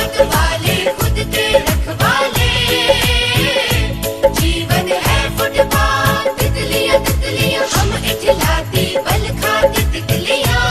मतवाले खुद के रखवाले, जीवन है फुटपाथ, तितलियां तितलियां हम इठलाती बल खाती तितलियां,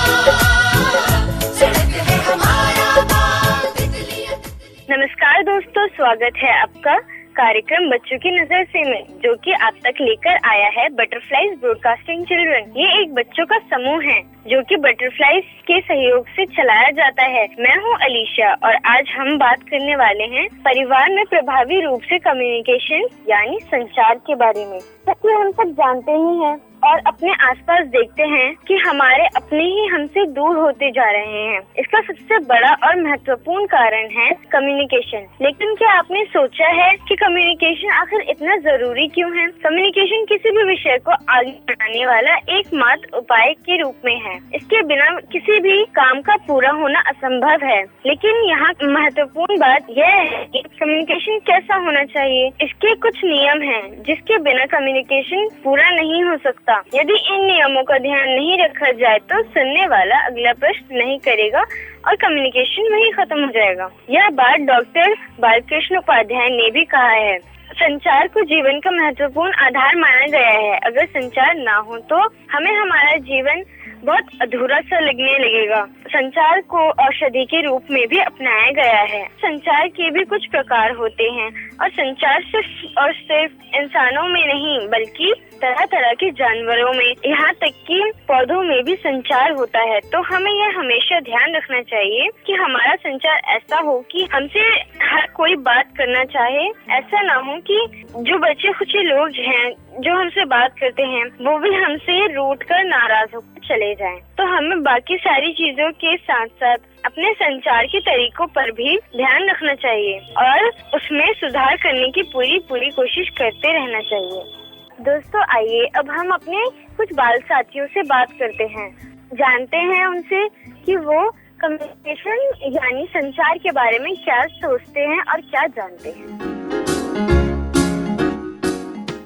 सड़क है हमारा बाग, तितलियां तितलियां। नमस्कार दोस्तों, स्वागत है आपका कार्यक्रम बच्चों की नजर से में, जो कि आप तक लेकर आया है बटरफ्लाइज ब्रॉडकास्टिंग चिल्ड्रन। ये एक बच्चों का समूह है जो कि बटरफ्लाइज के सहयोग से चलाया जाता है। मैं हूँ अलीशा और आज हम बात करने वाले हैं परिवार में प्रभावी रूप से कम्युनिकेशन यानी संचार के बारे में। जैसे हम सब जानते ही हैं और अपने आसपास देखते हैं कि हमारे अपने ही हमसे दूर होते जा रहे हैं। इसका सबसे बड़ा और महत्वपूर्ण कारण है कम्युनिकेशन। लेकिन क्या आपने सोचा है कि कम्युनिकेशन आखिर इतना जरूरी क्यों है? कम्युनिकेशन किसी भी विषय को आगे बढ़ाने वाला एकमात्र उपाय के रूप में है। इसके बिना किसी भी काम का पूरा होना असंभव है। लेकिन यहाँ महत्वपूर्ण बात यह है कि कम्युनिकेशन कैसा होना चाहिए। इसके कुछ नियम हैं जिसके बिना कम्युनिकेशन पूरा नहीं हो सकता। यदि इन नियमों का ध्यान नहीं रखा जाए तो सुनने वाला अगला प्रश्न नहीं करेगा और कम्युनिकेशन वहीं खत्म हो जाएगा। यह बात डॉक्टर बालकृष्ण उपाध्याय ने भी कहा है। संचार को जीवन का महत्वपूर्ण आधार माना गया है। अगर संचार ना हो तो हमें हमारा जीवन बहुत अधूरा सा लगने लगेगा। संचार को औषधि के रूप में भी अपनाया गया है। संचार के भी कुछ प्रकार होते हैं और संचार सिर्फ इंसानों में नहीं बल्कि तरह तरह के जानवरों में, यहाँ तक कि पौधों में भी संचार होता है। तो हमें यह हमेशा ध्यान रखना चाहिए कि हमारा संचार ऐसा हो कि हमसे हर कोई बात करना चाहे। ऐसा ना हो कि जो बच्चे कुछ लोग हैं जो हमसे बात करते हैं वो भी हमसे रूठ कर नाराज होकर चले जाएं। तो हमें बाकी सारी चीजों के साथ साथ अपने संचार के तरीकों पर भी ध्यान रखना चाहिए और उसमें सुधार करने की पूरी कोशिश करते रहना चाहिए। दोस्तों, आइए अब हम अपने कुछ बाल साथियों से बात करते हैं, जानते हैं उनसे कि वो कम्युनिकेशन यानी संचार के बारे में क्या सोचते हैं और क्या जानते हैं।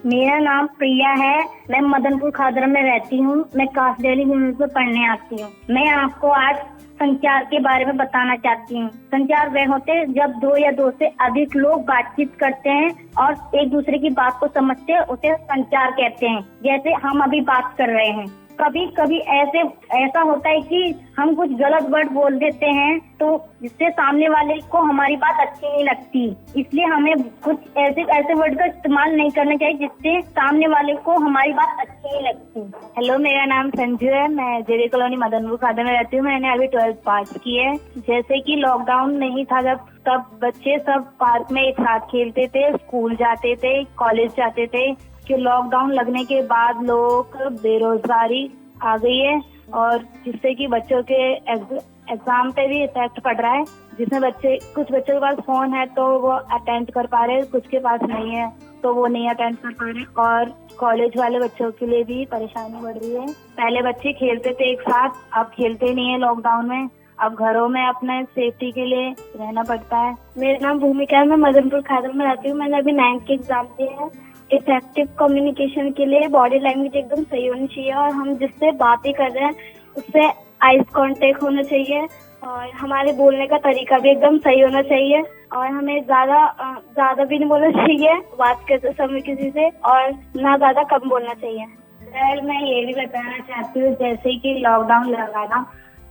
मेरा नाम प्रिया है। मैं मदनपुर खादर में रहती हूँ। मैं कासडेली यूनिट में पढ़ने आती हूँ। मैं आपको आज संचार के बारे में बताना चाहती हूँ। संचार वह होते हैं जब दो या दो से अधिक लोग बातचीत करते हैं और एक दूसरे की बात को समझते हैं, उसे संचार कहते हैं। जैसे हम अभी बात कर रहे हैं। कभी कभी ऐसा होता है कि हम कुछ गलत वर्ड बोल देते हैं तो जिससे सामने वाले को हमारी बात अच्छी नहीं लगती। इसलिए हमें कुछ ऐसे वर्ड का इस्तेमाल नहीं करना चाहिए जिससे सामने वाले को हमारी बात अच्छी नहीं लगती। हेलो, मेरा नाम संजू है। मैं जेडी कॉलोनी मदनपुर खादर में रहती हूँ। मैंने अभी 12th पास की है। जैसे कि लॉकडाउन नहीं था तब बच्चे सब पार्क में एक साथ खेलते थे, स्कूल जाते थे, कॉलेज जाते थे। कि लॉकडाउन लगने के बाद लोग बेरोजगारी आ गई है और जिससे कि बच्चों के एग्जाम पे भी इफेक्ट पड़ रहा है। जिसमें कुछ बच्चों के पास फोन है तो वो अटेंड कर पा रहे, कुछ के पास नहीं है तो वो नहीं अटेंड कर पा रहे। और कॉलेज वाले बच्चों के लिए भी परेशानी बढ़ रही है। पहले बच्चे खेलते थे एक साथ, अब खेलते नहीं है लॉकडाउन में। अब घरों में अपने सेफ्टी के लिए रहना पड़ता है। मेरा नाम भूमिका है। मैं मदनपुर खादर में रहती हूँ। मैंने अभी 9th के एग्जाम दिए हैं। इफेक्टिव कम्युनिकेशन के लिए बॉडी लैंग्वेज एकदम सही होनी चाहिए और हम जिससे बातें कर रहे हैं उससे आइज कांटेक्ट होना चाहिए और हमारे बोलने का तरीका भी एकदम सही होना चाहिए और हमें ज्यादा भी नहीं बोलना चाहिए बात करते समय किसी से और ना ज्यादा कम बोलना चाहिए। सर, मैं ये भी बताना चाहती हूँ, जैसे कि लॉकडाउन लगा था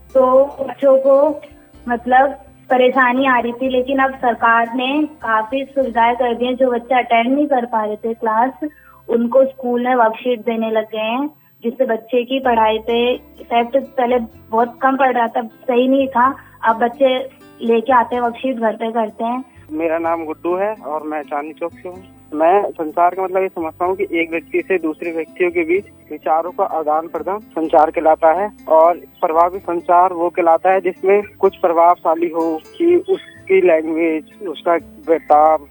तो बच्चों को मतलब परेशानी आ रही थी, लेकिन अब सरकार ने काफी सुविधाएं कर दी हैं। जो बच्चे अटेंड नहीं कर पा रहे थे क्लास, उनको स्कूल में वर्कशीट देने लग गए हैं, जिससे बच्चे की पढ़ाई पे इफेक्ट पहले बहुत कम पड़ रहा था, सही नहीं था। अब बच्चे लेके आते हैं वर्कशीट, घर पे करते हैं। मेरा नाम गुड्डू है और मैं चांदनी चौक से हूँ। मैं संचार का मतलब ये समझता हूँ कि एक व्यक्ति से दूसरे व्यक्तियों के बीच विचारों का आदान प्रदान संचार कहलाता है और प्रभावी संचार वो कहलाता है जिसमें कुछ प्रभावशाली हो कि उसकी लैंग्वेज, उसका बर्ताव,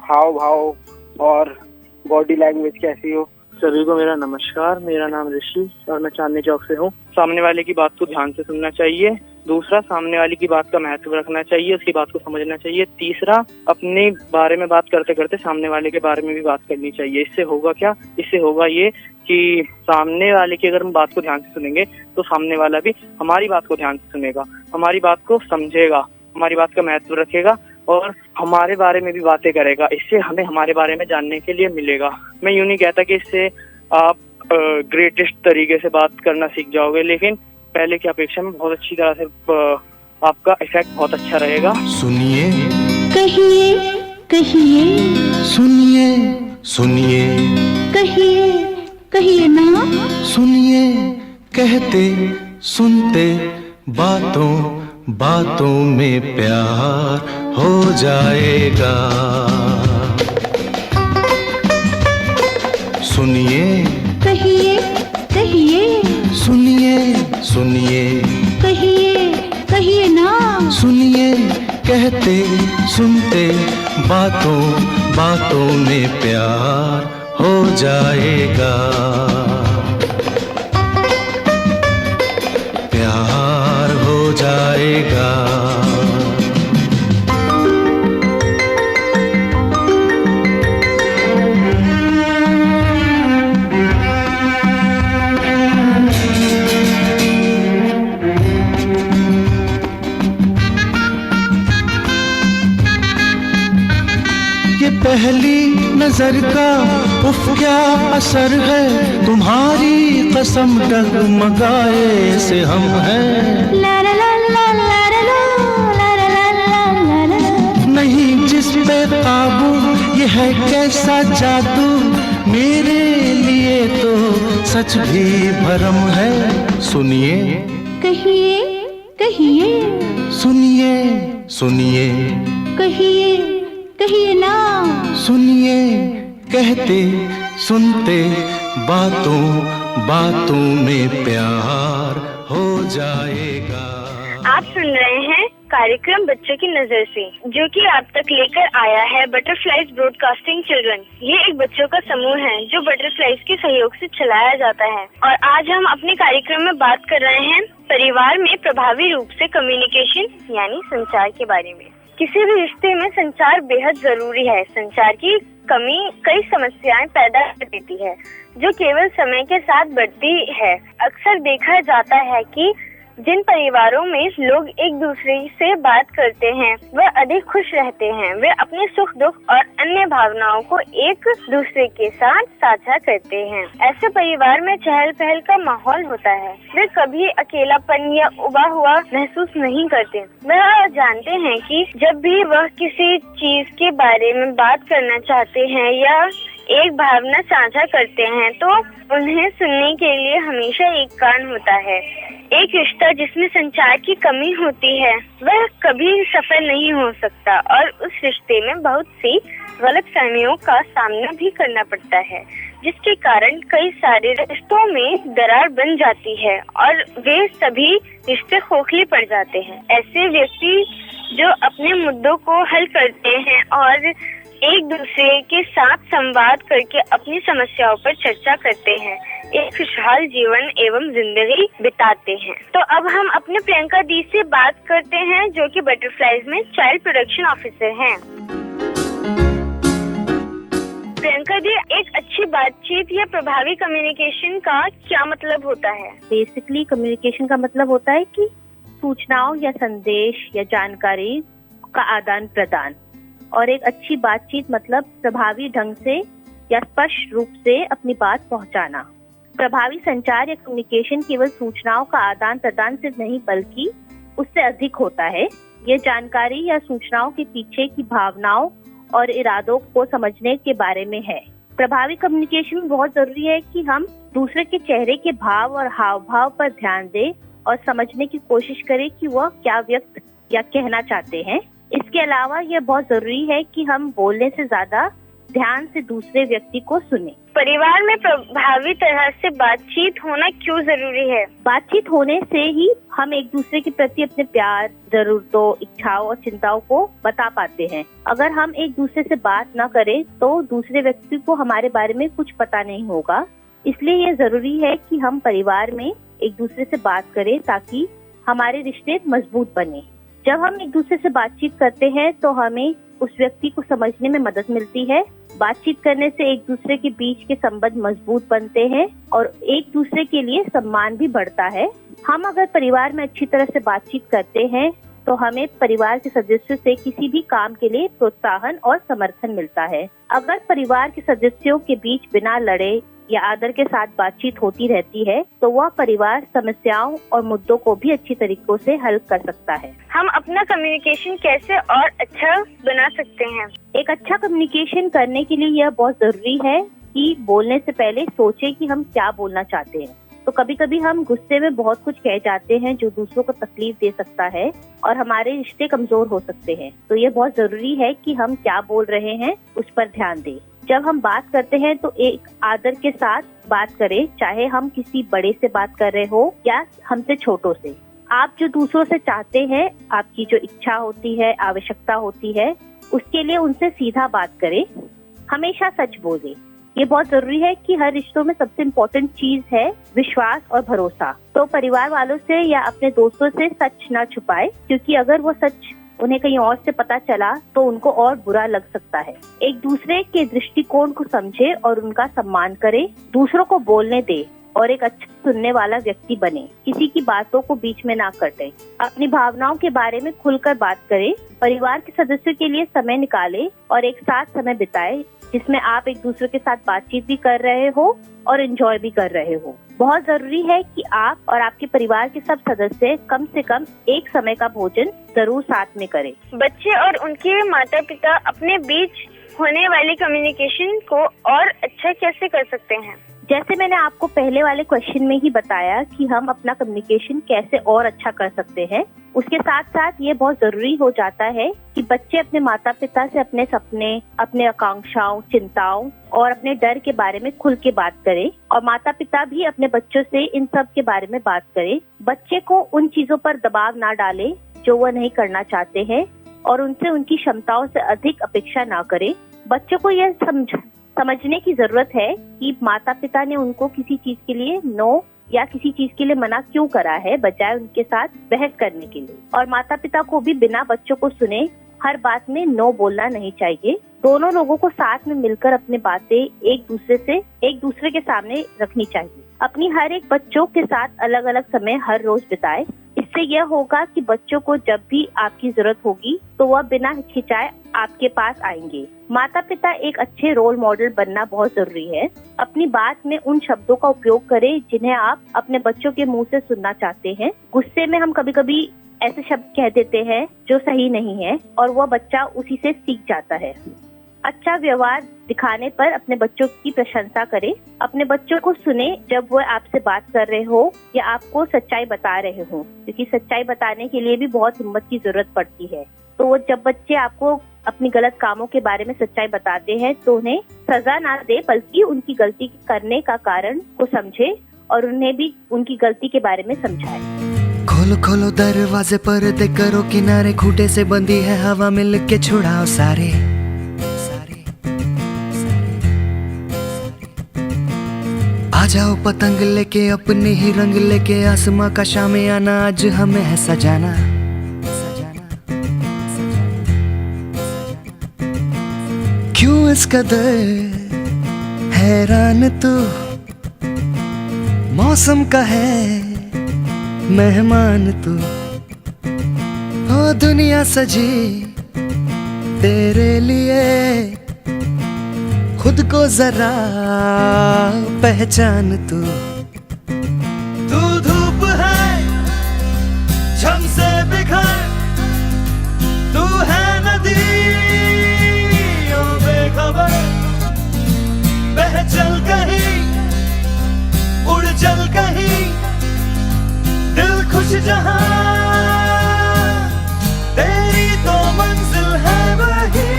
हाव भाव और बॉडी लैंग्वेज कैसी हो। सभी को मेरा नमस्कार। मेरा नाम ऋषि और मैं चांदनी चौक से हूँ। सामने वाले की बात को ध्यान से सुनना चाहिए। दूसरा, सामने वाले की बात का महत्व रखना चाहिए, उसकी बात को समझना चाहिए। तीसरा, अपने बारे में बात करते करते सामने वाले के बारे में भी बात करनी चाहिए। इससे होगा क्या? इससे होगा ये कि सामने वाले की अगर हम बात को ध्यान से सुनेंगे तो सामने वाला भी हमारी बात को ध्यान से सुनेगा, हमारी बात को समझेगा हमारी बात का महत्व रखेगा और हमारे बारे में भी बातें करेगा। इससे हमें हमारे बारे में जानने के लिए मिलेगा। मैं यूँ नहीं कहता कि इससे आप ग्रेटेस्ट तरीके से बात करना सीख जाओगे, लेकिन पहले की अपेक्षा में बहुत अच्छी तरह से आपका इफेक्ट बहुत अच्छा रहेगा। सुनिए कहिए कहिए, सुनिए सुनिए, कहिए कहिए ना, सुनिए कहते सुनते बातों बातों में प्यार हो जाएगा। सुनिए कहिए कहिए, सुनिए सुनिए, कहिए कहिए ना, सुनिए कहते सुनते बातों बातों में प्यार हो जाएगा। प्यार हो जाएगा। ये पहली नजर का उफ क्या असर है, तुम्हारी कसम डगमगाए से हम हैं। ला ला ला ला ला ला ला ला ला ला, नहीं जिस पे काबू ये है कैसा जादू, मेरे लिए तो सच भी भरम है। सुनिए कहिए कहिए, सुनिए सुनिए, कहिए कहिए ना, सुनिए कहते सुनते बातों बातों में प्यार हो जाएगा। आप सुन रहे हैं कार्यक्रम बच्चों की नजर से, जो कि आप तक लेकर आया है बटरफ्लाइज ब्रॉडकास्टिंग चिल्ड्रन। ये एक बच्चों का समूह है जो बटरफ्लाइज के सहयोग से चलाया जाता है। और आज हम अपने कार्यक्रम में बात कर रहे हैं परिवार में प्रभावी रूप से कम्युनिकेशन यानी संचार के बारे में। किसी भी रिश्ते में संचार बेहद जरूरी है। संचार की कमी कई समस्याएं पैदा कर देती है, जो केवल समय के साथ बढ़ती है। अक्सर देखा जाता है कि जिन परिवारों में लोग एक दूसरे से बात करते हैं वह अधिक खुश रहते हैं। वे अपने सुख दुख और अन्य भावनाओं को एक दूसरे के साथ साझा करते हैं। ऐसे परिवार में चहल पहल का माहौल होता है। वे कभी अकेलापन या उबा हुआ महसूस नहीं करते। वह जानते हैं कि जब भी वह किसी चीज के बारे में बात करना चाहते हैं या एक भावना साझा करते हैं तो उन्हें सुनने के लिए हमेशा एक कान होता है। एक रिश्ता जिसमें संचार की कमी होती है वह कभी सफल नहीं हो सकता और उस रिश्ते में बहुत सी गलतफहमियों का सामना भी करना पड़ता है, जिसके कारण कई सारे रिश्तों में दरार बन जाती है और वे सभी रिश्ते खोखले पड़ जाते हैं। ऐसे व्यक्ति जो अपने मुद्दों को हल करते हैं और एक दूसरे के साथ संवाद करके अपनी समस्याओं पर चर्चा करते हैं, एक खुशहाल जीवन एवं जिंदगी बिताते हैं। तो अब हम अपने प्रियंका दी से बात करते हैं, जो कि बटरफ्लाइज में चाइल्ड प्रोडक्शन ऑफिसर हैं। प्रियंका दी, एक अच्छी बातचीत या प्रभावी कम्युनिकेशन का क्या मतलब होता है? बेसिकली कम्युनिकेशन का मतलब होता है कि सूचनाओं या संदेश या जानकारी का आदान प्रदान, और एक अच्छी बातचीत मतलब प्रभावी ढंग से या स्पष्ट रूप से अपनी बात पहुंचाना। प्रभावी संचार या कम्युनिकेशन केवल सूचनाओं का आदान प्रदान सिर्फ नहीं बल्कि उससे अधिक होता है। ये जानकारी या सूचनाओं के पीछे की भावनाओं और इरादों को समझने के बारे में है। प्रभावी कम्युनिकेशन में बहुत जरूरी है कि हम दूसरे के चेहरे के भाव और हाव भाव पर ध्यान दें और समझने की कोशिश करें कि वह क्या व्यक्त या कहना चाहते हैं। इसके अलावा यह बहुत जरूरी है कि हम बोलने से ज्यादा ध्यान से दूसरे व्यक्ति को सुने। परिवार में प्रभावी तरह से बातचीत होना क्यों जरूरी है? बातचीत होने से ही हम एक दूसरे के प्रति अपने प्यार, जरूरतों, इच्छाओं और चिंताओं को बता पाते हैं। अगर हम एक दूसरे से बात न करें तो दूसरे व्यक्ति को हमारे बारे में कुछ पता नहीं होगा। इसलिए ये जरूरी है कि हम परिवार में एक दूसरे से बात करें ताकि हमारे रिश्ते मजबूत बने। जब हम एक दूसरे से बातचीत करते हैं तो हमें उस व्यक्ति को समझने में मदद मिलती है। बातचीत करने से एक दूसरे के बीच के संबंध मजबूत बनते हैं और एक दूसरे के लिए सम्मान भी बढ़ता है। हम अगर परिवार में अच्छी तरह से बातचीत करते हैं तो हमें परिवार के सदस्यों से किसी भी काम के लिए प्रोत्साहन और समर्थन मिलता है। अगर परिवार के सदस्यों के बीच बिना लड़े या आदर के साथ बातचीत होती रहती है तो वह परिवार समस्याओं और मुद्दों को भी अच्छी तरीकों से हल कर सकता है। हम अपना कम्युनिकेशन कैसे और अच्छा बना सकते हैं? एक अच्छा कम्युनिकेशन करने के लिए यह बहुत जरूरी है कि बोलने से पहले सोचें कि हम क्या बोलना चाहते हैं। तो कभी कभी हम गुस्से में बहुत कुछ कह जाते हैं जो दूसरों को तकलीफ दे सकता है और हमारे रिश्ते कमजोर हो सकते हैं। तो ये बहुत जरूरी है कि हम क्या बोल रहे हैं उस पर ध्यान दें। जब हम बात करते हैं तो एक आदर के साथ बात करें, चाहे हम किसी बड़े से बात कर रहे हो या हमसे छोटों से। आप जो दूसरों से चाहते हैं, आपकी जो इच्छा होती है, आवश्यकता होती है, उसके लिए उनसे सीधा बात करें। हमेशा सच बोलें। ये बहुत जरूरी है कि हर रिश्तों में सबसे इम्पोर्टेंट चीज है विश्वास और भरोसा। तो परिवार वालों से या अपने दोस्तों से सच न छुपाए, क्योंकि अगर वो सच उन्हें कहीं और से पता चला तो उनको और बुरा लग सकता है। एक दूसरे के दृष्टिकोण को समझे और उनका सम्मान करे। दूसरों को बोलने दे और एक अच्छा सुनने वाला व्यक्ति बने। किसी की बातों को बीच में ना काटे। अपनी भावनाओं के बारे में खुलकर बात करें। परिवार के सदस्यों के लिए समय निकालें और एक साथ समय बिताएं, जिसमें आप एक दूसरे के साथ बातचीत भी कर रहे हो और एंजॉय भी कर रहे हो। बहुत जरूरी है कि आप और आपके परिवार के सब सदस्य कम से कम एक समय का भोजन जरूर साथ में करें। बच्चे और उनके माता पिता अपने बीच होने वाली कम्युनिकेशन को और अच्छा कैसे कर सकते हैं? जैसे मैंने आपको पहले वाले क्वेश्चन में ही बताया कि हम अपना कम्युनिकेशन कैसे और अच्छा कर सकते हैं, उसके साथ साथ ये बहुत जरूरी हो जाता है कि बच्चे अपने माता पिता से अपने सपने, अपने आकांक्षाओं, चिंताओं और अपने डर के बारे में खुल के बात करें और माता पिता भी अपने बच्चों से इन सब के बारे में बात करें। बच्चे को उन चीजों पर दबाव ना डालें जो वह नहीं करना चाहते हैं और उनसे उनकी क्षमताओं से अधिक अपेक्षा ना करें। बच्चों को यह समझने की जरूरत है कि माता पिता ने उनको किसी चीज के लिए नो या किसी चीज के लिए मना क्यों करा है, बजाय उनके साथ बहस करने के लिए। और माता पिता को भी बिना बच्चों को सुने हर बात में नो बोलना नहीं चाहिए। दोनों लोगों को साथ में मिलकर अपनी बातें एक दूसरे के सामने रखनी चाहिए। अपनी हर एक बच्चों के साथ अलग अलग समय हर रोज बिताए। इससे यह होगा कि बच्चों को जब भी आपकी जरूरत होगी तो वह बिना हिचकिचाए आपके पास आएंगे। माता पिता एक अच्छे रोल मॉडल बनना बहुत जरूरी है। अपनी बात में उन शब्दों का उपयोग करें जिन्हें आप अपने बच्चों के मुंह से सुनना चाहते हैं। गुस्से में हम कभी कभी ऐसे शब्द कह देते हैं जो सही नहीं है और वह बच्चा उसी से सीख जाता है। अच्छा व्यवहार दिखाने पर अपने बच्चों की प्रशंसा करें। अपने बच्चों को सुने जब वह आपसे बात कर रहे हो या आपको सच्चाई बता रहे हो, क्योंकि सच्चाई बताने के लिए भी बहुत हिम्मत की जरूरत पड़ती है। तो जब बच्चे आपको अपनी गलत कामों के बारे में सच्चाई बताते हैं तो उन्हें सजा ना दे, बल्कि उनकी गलती करने का कारण को समझे और उन्हें भी उनकी गलती के बारे में समझाए। खोलो खोलो दरवाजे पर्दे करो किनारे, खूंटे से बंदी है हवा मिल के छुड़ाओ सारे। आ जाओ पतंग लेके अपने ही रंग लेके, आसमां का शामियाना आज हमें है सजाना। क्यों इस कदर हैरान तू, मौसम का है मेहमान तू। ओ दुनिया सजी तेरे लिए, खुद को जरा पहचान तू। तू धूप है झम से बिखर, तू है नदी ओ बेखबर। बह चल कहीं उड़ चल कहीं, दिल खुश जहां तेरी तो मंजिल है वही।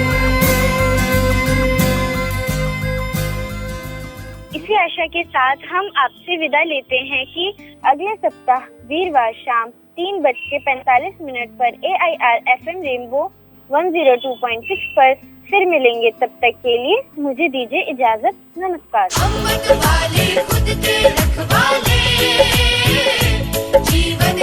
इसी आशा के साथ हम आपसे विदा लेते हैं कि अगले सप्ताह वीरवार शाम 3:45 पर AIR FM रेनबो 102.6 पर फिर मिलेंगे। तब तक के लिए मुझे दीजिए इजाजत। नमस्कार। हम मतवाले खुद के रखवाले, जीवन